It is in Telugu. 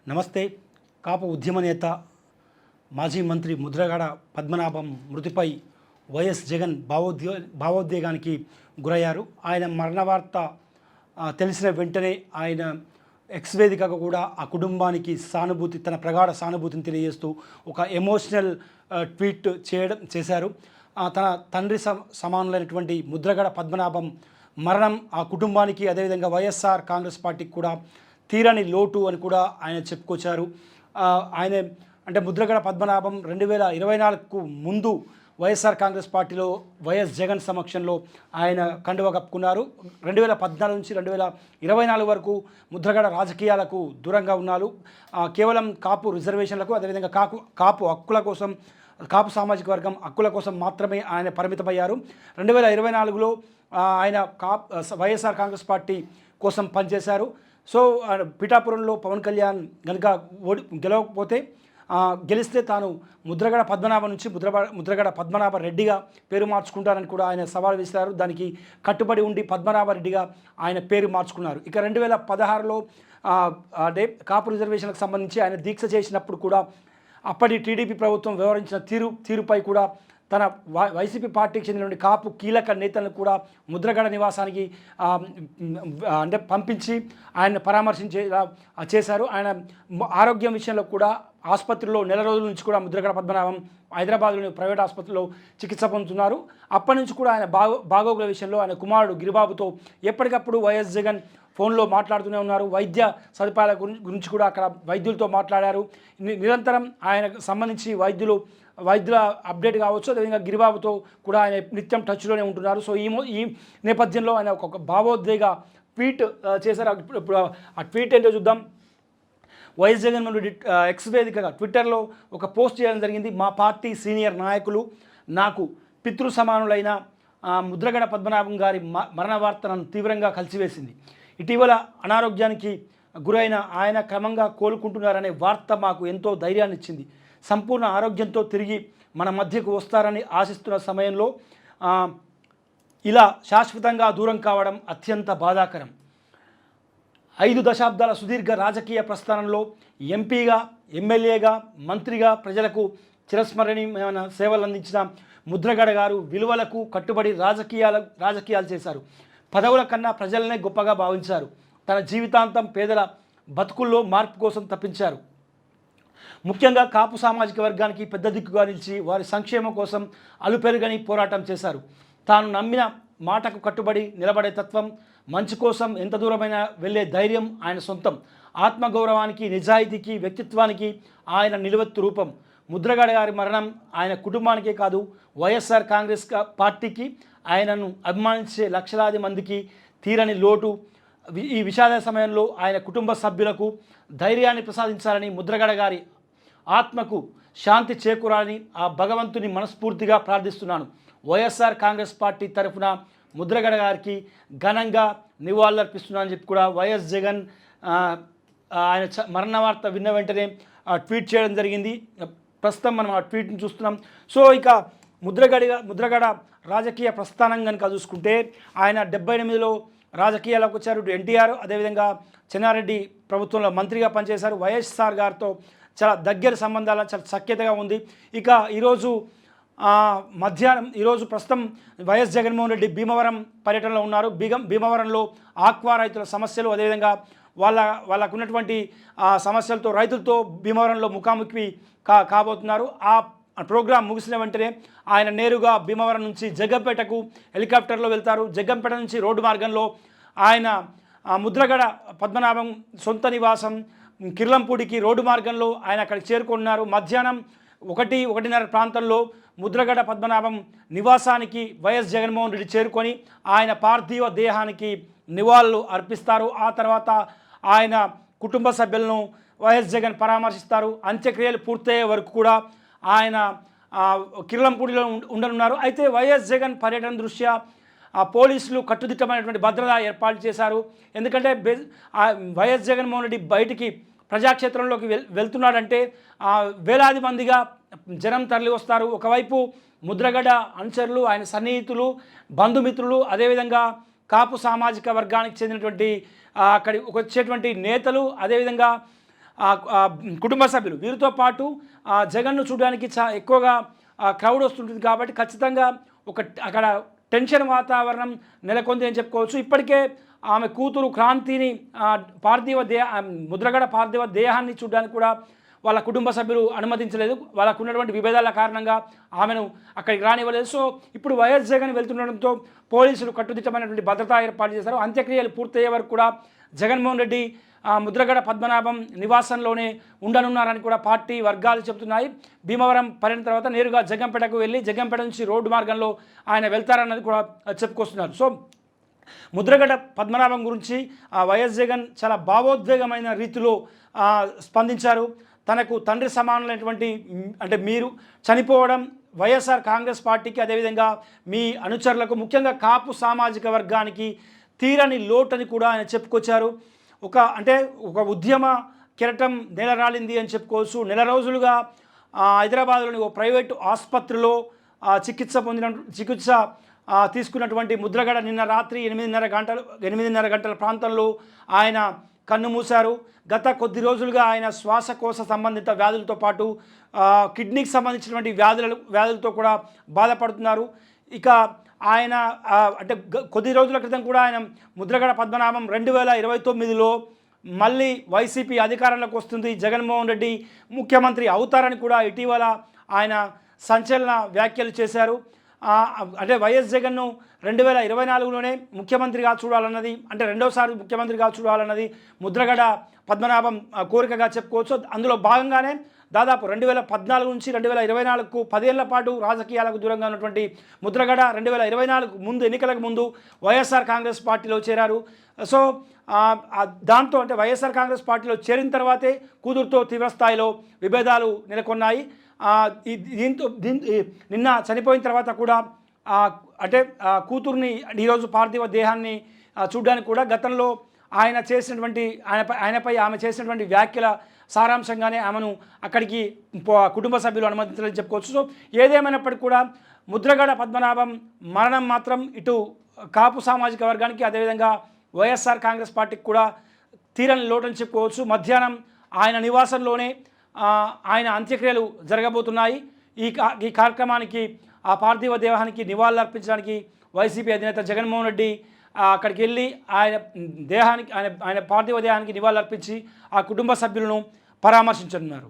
నమస్తే. కాపు ఉద్యమ నేత మాజీ మంత్రి ముద్రగడ పద్మనాభం మృతిపై వైఎస్ జగన్ భావోద్వేగానికి గురయ్యారు. ఆయన మరణ వార్త తెలిసిన వెంటనే ఆయన ఎక్స్ వేదికగా కూడా ఆ కుటుంబానికి తన ప్రగాఢ సానుభూతిని తెలియజేస్తూ ఒక ఎమోషనల్ ట్వీట్ చేశారు. తన తండ్రి సమానులైనటువంటి ముద్రగడ పద్మనాభం మరణం ఆ కుటుంబానికి, అదేవిధంగా వైఎస్ఆర్ కాంగ్రెస్ పార్టీకి కూడా తీరని లోటు అని కూడా ఆయన చెప్పుకొచ్చారు. ఆయన అంటే ముద్రగడ పద్మనాభం 2024కు ముందు వైఎస్ఆర్ కాంగ్రెస్ పార్టీలో వైఎస్ జగన్ సమక్షంలో ఆయన కండువ కప్పుకున్నారు. 2014 నుంచి 2024 వరకు ముద్రగడ రాజకీయాలకు దూరంగా ఉన్నారు. కేవలం కాపు రిజర్వేషన్లకు, అదేవిధంగా కాపు హక్కుల కోసం, కాపు సామాజిక వర్గం హక్కుల కోసం మాత్రమే ఆయన పరిమితమయ్యారు. 2024లో ఆయన వైఎస్ఆర్ కాంగ్రెస్ పార్టీ కోసం పనిచేశారు. సో పిఠాపురంలో పవన్ కళ్యాణ్ కనుక గెలవకపోతే గెలిస్తే తాను ముద్రగడ పద్మనాభం నుంచి ముద్రగడ పద్మనాభ రెడ్డిగా పేరు మార్చుకుంటారని కూడా ఆయన సవాల్ విసిరారు. దానికి కట్టుబడి ఉండి పద్మనాభరెడ్డిగా ఆయన పేరు మార్చుకున్నారు. ఇక 2016లో అంటే కాపు రిజర్వేషన్లకు సంబంధించి ఆయన దీక్ష చేసినప్పుడు కూడా అప్పటి టీడీపీ ప్రభుత్వం వ్యవహరించిన తీరుపై కూడా తన వైసీపీ పార్టీకి చెందిన కాపు కీలక నేతలను కూడా ముద్రగడ నివాసానికి అంటే పంపించి ఆయన చేశారు. ఆయన ఆరోగ్యం విషయంలో కూడా ఆసుపత్రిలో నెల రోజుల నుంచి కూడా ముద్రగడ పద్మనాభం హైదరాబాద్లోని ప్రైవేట్ ఆసుపత్రిలో చికిత్స పొందుతున్నారు. అప్పటి నుంచి కూడా ఆయన బాగోగుల విషయంలో ఆయన కుమారుడు గిరిబాబుతో ఎప్పటికప్పుడు వైఎస్ జగన్ ఫోన్లో మాట్లాడుతూనే ఉన్నారు. వైద్య సదుపాయాల గురించి కూడా అక్కడ వైద్యులతో మాట్లాడారు. నిరంతరం ఆయనకు సంబంధించి వైద్యుల అప్డేట్ కావచ్చు, అదేవిధంగా గిరిబాబుతో కూడా ఆయన నిత్యం టచ్లోనే ఉంటున్నారు. సో ఈ నేపథ్యంలో ఆయన ఒక భావోద్వేగ ట్వీట్ చేశారు. ఇప్పుడు ఆ ట్వీట్ ఏంటో చూద్దాం. వైఎస్ జగన్మోహన్ రెడ్డి ఎక్స్ వేదికగా ట్విట్టర్లో ఒక పోస్ట్ చేయడం జరిగింది. మా పార్టీ సీనియర్ నాయకులు నాకు పితృ సమానులైన ముద్రగడ పద్మనాభం గారి మరణ వార్త నన్ను తీవ్రంగా కలిసివేసింది. ఇటీవల అనారోగ్యానికి గురైన ఆయన క్రమంగా కోలుకుంటున్నారనే వార్త మాకు ఎంతో ధైర్యాన్ని ఇచ్చింది. సంపూర్ణ ఆరోగ్యంతో తిరిగి మన మధ్యకు వస్తారని ఆశిస్తున్న సమయంలో ఇలా శాశ్వతంగా దూరం కావడం అత్యంత బాధాకరం. 5 దశాబ్దాల సుదీర్ఘ రాజకీయ ప్రస్థానంలో ఎంపీగా, ఎమ్మెల్యేగా, మంత్రిగా ప్రజలకు చిరస్మరణీయమైన సేవలు అందించిన ముద్రగడ గారు విలువలకు కట్టుబడి రాజకీయాలు చేశారు. పదవుల కన్నా ప్రజలనే గొప్పగా భావించారు. తన జీవితాంతం పేదల బతుకుల్లో మార్పు కోసం తప్పించారు. ముఖ్యంగా కాపు సామాజిక వర్గానికి పెద్ద దిక్కుగా నిలిచి వారి సంక్షేమం కోసం అలుపెరుగని పోరాటం చేశారు. తాను నమ్మిన మాటకు కట్టుబడి నిలబడే తత్వం, మంచి కోసం ఎంత దూరమైనా వెళ్ళే ధైర్యం ఆయన సొంతం. ఆత్మగౌరవానికి, నిజాయితీకి, వ్యక్తిత్వానికి ఆయన నిలువెత్తు రూపం. ముద్రగడ గారి మరణం ఆయన కుటుంబానికే కాదు, వైఎస్ఆర్ కాంగ్రెస్ పార్టీకి, ఆయనను అభిమానించే లక్షలాది మందికి తీరని లోటు. ఈ విషాద సమయంలో ఆయన కుటుంబ సభ్యులకు ధైర్యాన్ని ప్రసాదించాలని, ముద్రగడ గారి ఆత్మకు శాంతి చేకూరాలని ఆ భగవంతుని మనస్ఫూర్తిగా ప్రార్థిస్తున్నాను. వైఎస్ఆర్ కాంగ్రెస్ పార్టీ తరఫున ముద్రగడ గారికి ఘనంగా నివాళులర్పిస్తున్నానని చెప్పి కూడా వైఎస్ జగన్ ఆయన మరణ వార్త విన్న వెంటనే ట్వీట్ చేయడం జరిగింది. ప్రస్తుతం మనం ఆ ట్వీట్ని చూస్తున్నాం. సో ఇక ముద్రగడ రాజకీయ ప్రస్థానం కనుక చూసుకుంటే ఆయన 78లో రాజకీయాలకు వచ్చారు. ఎన్టీఆర్, అదేవిధంగా చెన్నారెడ్డి ప్రభుత్వంలో మంత్రిగా పనిచేశారు. వైఎస్ఆర్ గారితో చాలా దగ్గర సంబంధాలు, చాలా సఖ్యతగా ఉంది. ఇక ఈరోజు ప్రస్తుతం వైఎస్ జగన్మోహన్ రెడ్డి భీమవరం పర్యటనలో ఉన్నారు. భీమవరంలో ఆక్వా రైతుల సమస్యలు, అదేవిధంగా వాళ్ళకు ఉన్నటువంటి సమస్యలతో రైతులతో భీమవరంలో ముఖాముఖి కాబోతున్నారు. ఆ ప్రోగ్రాం ముగిసిన వెంటనే ఆయన నేరుగా భీమవరం నుంచి జగ్గంపేటకు హెలికాప్టర్లో వెళ్తారు. జగ్గంపేట నుంచి రోడ్డు మార్గంలో ఆయన ముద్రగడ పద్మనాభం సొంత నివాసం కిర్లంపూడికి రోడ్డు మార్గంలో ఆయన అక్కడికి చేరుకున్నారు. మధ్యాహ్నం 1:30 ప్రాంతంలో ముద్రగడ పద్మనాభం నివాసానికి వైఎస్ జగన్మోహన్ రెడ్డి చేరుకొని ఆయన పార్థివ దేహానికి నివాళులు అర్పిస్తారు. ఆ తర్వాత ఆయన కుటుంబ సభ్యులను వైఎస్ జగన్ పరామర్శిస్తారు. అంత్యక్రియలు పూర్తయ్యే వరకు కూడా ఆయన కిర్లంపూడిలో ఉండనున్నారు. అయితే వైఎస్ జగన్ పర్యటన దృష్ట్యా పోలీసులు కట్టుదిట్టమైనటువంటి భద్రత ఏర్పాటు చేశారు. ఎందుకంటే వైఎస్ జగన్మోహన్ రెడ్డి బయటికి ప్రజాక్షేత్రంలోకి వెళ్తున్నాడంటే వేలాది మందిగా జనం తరలి వస్తారు. ఒకవైపు ముద్రగడ అనుచరులు, ఆయన సన్నిహితులు, బంధుమిత్రులు, అదేవిధంగా కాపు సామాజిక వర్గానికి చెందినటువంటి అక్కడికి వచ్చేటువంటి నేతలు, అదేవిధంగా ఆ, ఆ, కుటుంబ సభ్యులు వీరితో పాటు జగన్ను చూడడానికి ఎక్కువగా క్రౌడ్ వస్తుంటుంది కాబట్టి ఖచ్చితంగా ఒక అక్కడ టెన్షన్ వాతావరణం నెలకొంది అని చెప్పుకోవచ్చు. ఇప్పటికే ఆమె కూతురు క్రాంతిని ముద్రగడ పార్థివ దేహాన్ని చూడడానికి కూడా వాళ్ళ కుటుంబ సభ్యులు అనుమతించలేదు. వాళ్ళకు ఉన్నటువంటి విభేదాల కారణంగా ఆమెను అక్కడికి రానివ్వలేదు. సో ఇప్పుడు వైఎస్ జగన్ వెళ్తుండడంతో పోలీసులు కట్టుదిట్టమైనటువంటి భద్రతా ఏర్పాటు చేశారు. అంత్యక్రియలు పూర్తయ్యే వరకు కూడా జగన్మోహన్ రెడ్డి ముద్రగడ పద్మనాభం నివాసంలోనే ఉండనున్నారని కూడా పార్టీ వర్గాలు చెబుతున్నాయి. భీమవరం పర్యటన తర్వాత నేరుగా జగంపేటకు వెళ్ళి జగంపేట నుంచి రోడ్డు మార్గంలో ఆయన వెళ్తారన్నది కూడా చెప్పుకొస్తున్నారు. సో ముద్రగడ పద్మనాభం గురించి వైఎస్ జగన్ చాలా భావోద్వేగమైన రీతిలో స్పందించారు. తనకు తండ్రి సమానులైనటువంటి అంటే మీరు చనిపోవడం వైఎస్ఆర్ కాంగ్రెస్ పార్టీకి అదేవిధంగా మీ అనుచరులకు ముఖ్యంగా కాపు సామాజిక వర్గానికి తీరని లోటని కూడా ఆయన చెప్పుకొచ్చారు. ఒక ఉద్యమ కెరటం నెలరాలింది అని చెప్పుకోవచ్చు. నెల రోజులుగా హైదరాబాద్లోని ఓ ప్రైవేటు ఆసుపత్రిలో చికిత్స తీసుకున్నటువంటి ముద్రగడ నిన్న రాత్రి 8:30 గంటల ప్రాంతంలో ఆయన కన్ను మూశారు. గత కొద్ది రోజులుగా ఆయన శ్వాసకోశ సంబంధిత వ్యాధులతో పాటు కిడ్నీకి సంబంధించినటువంటి వ్యాధులతో కూడా బాధపడుతున్నారు. ఇక ఆయన అంటే కొద్ది రోజుల క్రితం కూడా ఆయన ముద్రగడ పద్మనాభం 2029లో మళ్ళీ వైసీపీ అధికారంలోకి వస్తుంది, జగన్మోహన్ రెడ్డి ముఖ్యమంత్రి అవుతారని కూడా ఇటీవల ఆయన సంచలన వ్యాఖ్యలు చేశారు. అంటే వైఎస్ జగన్ను 2024లోనే ముఖ్యమంత్రిగా చూడాలన్నది, అంటే రెండోసారి ముఖ్యమంత్రిగా చూడాలన్నది ముద్రగడ పద్మనాభం కోరికగా చెప్పుకోవచ్చు. అందులో భాగంగానే దాదాపు 2014 నుంచి 2024కు 10 ఏళ్ల పాటు రాజకీయాలకు దూరంగా ఉన్నటువంటి ముద్రగడ 2024 ముందు ఎన్నికలకు ముందు వైఎస్ఆర్ కాంగ్రెస్ పార్టీలో చేరారు. సో దాంతో అంటే వైఎస్ఆర్ కాంగ్రెస్ పార్టీలో చేరిన తర్వాతే కూతురుతో తీవ్రస్థాయిలో విభేదాలు నెలకొన్నాయి. దీంతో నిన్న చనిపోయిన తర్వాత కూడా అంటే కూతుర్ని ఈరోజు పార్థివ దేహాన్ని చూడడానికి కూడా గతంలో ఆయనపై ఆమె చేసినటువంటి వ్యాఖ్యల సారాంశంగానే ఆమెను అక్కడికి కుటుంబ సభ్యులు అనుమతించాలని చెప్పుకోవచ్చు. సో ఏదేమైనప్పటికీ కూడా ముద్రగడ పద్మనాభం మరణం మాత్రం ఇటు కాపు సామాజిక వర్గానికి అదేవిధంగా వైఎస్ఆర్ కాంగ్రెస్ పార్టీకి కూడా తీరని లోటని చెప్పుకోవచ్చు. మధ్యాహ్నం ఆయన నివాసంలోనే ఆయన అంత్యక్రియలు జరగబోతున్నాయి. ఈ కార్యక్రమానికి ఆ పార్థివ దేహానికి నివాళులర్పించడానికి వైసీపీ అధినేత జగన్మోహన్ రెడ్డి అక్కడికి వెళ్ళి ఆయన పార్థివ దేహానికి నివాళులర్పించి ఆ కుటుంబ సభ్యులను పరామర్శించనున్నారు.